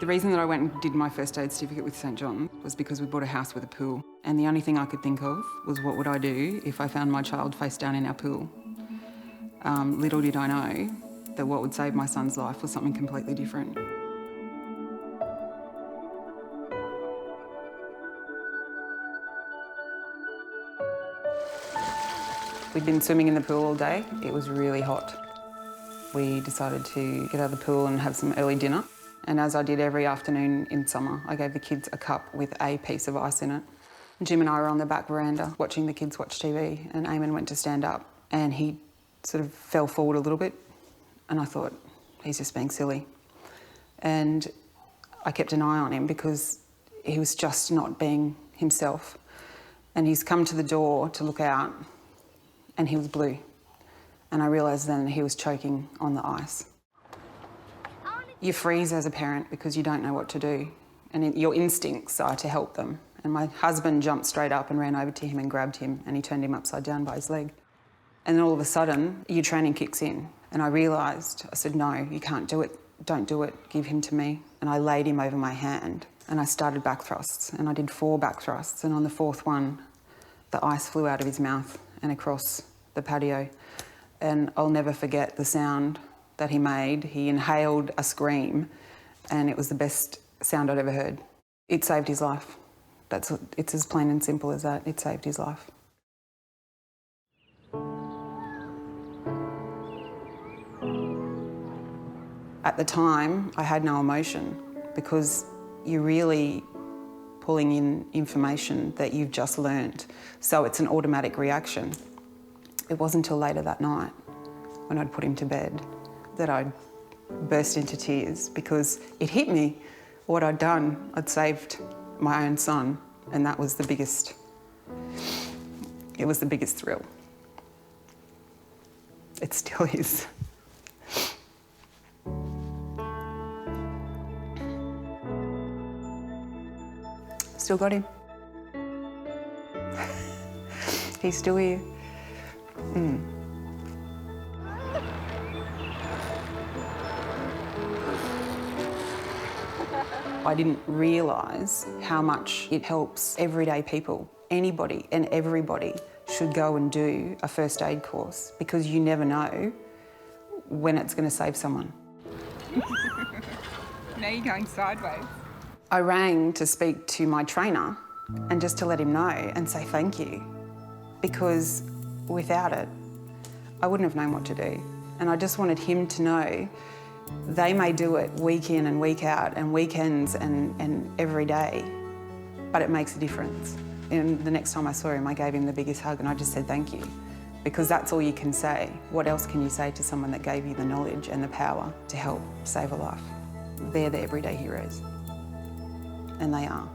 The reason that I went and did my first aid certificate with St John was because we bought a house with a pool, and the only thing I could think of was what would I do if I found my child face down in our pool. Little did I know that what would save my son's life was something completely different. We'd been swimming in the pool all day. It was really hot. We decided to get out of the pool and have some early dinner. And as I did every afternoon in summer, I gave the kids a cup with a piece of ice in it. Jim and I were on the back veranda watching the kids watch TV, and Eamon went to stand up and he sort of fell forward a little bit, and I thought, he's just being silly. And I kept an eye on him because he was just not being himself. And he's come to the door to look out and he was blue. And I realised then he was choking on the ice. You freeze as a parent because you don't know what to do, and your instincts are to help them. And my husband jumped straight up and ran over to him and grabbed him, and he turned him upside down by his leg. And then all of a sudden, your training kicks in. And I realised, I said, no, you can't do it. Don't do it. Give him to me. And I laid him over my hand and I started back thrusts, and I did 4 back thrusts. And on the 4th one, the ice flew out of his mouth and across the patio. And I'll never forget the sound that he made. He inhaled a scream, and it was the best sound I'd ever heard. It saved his life. It's as plain and simple as that. It saved his life. At the time, I had no emotion because you're really pulling in information that you've just learnt, so it's an automatic reaction. It wasn't until later that night, when I'd put him to bed, that I'd burst into tears because it hit me what I'd done. I'd saved my own son, and that was the biggest, it was the biggest thrill. It still is. Still got him. He's still here. I didn't realise how much it helps everyday people. Anybody and everybody should go and do a first aid course because you never know when it's going to save someone. Now you're going sideways. I rang to speak to my trainer and just to let him know and say thank you, because without it, I wouldn't have known what to do. And I just wanted him to know they may do it week in and week out and weekends and every day, but it makes a difference. And the next time I saw him, I gave him the biggest hug and I just said thank you, because that's all you can say. What else can you say to someone that gave you the knowledge and the power to help save a life? They're the everyday heroes, and they are.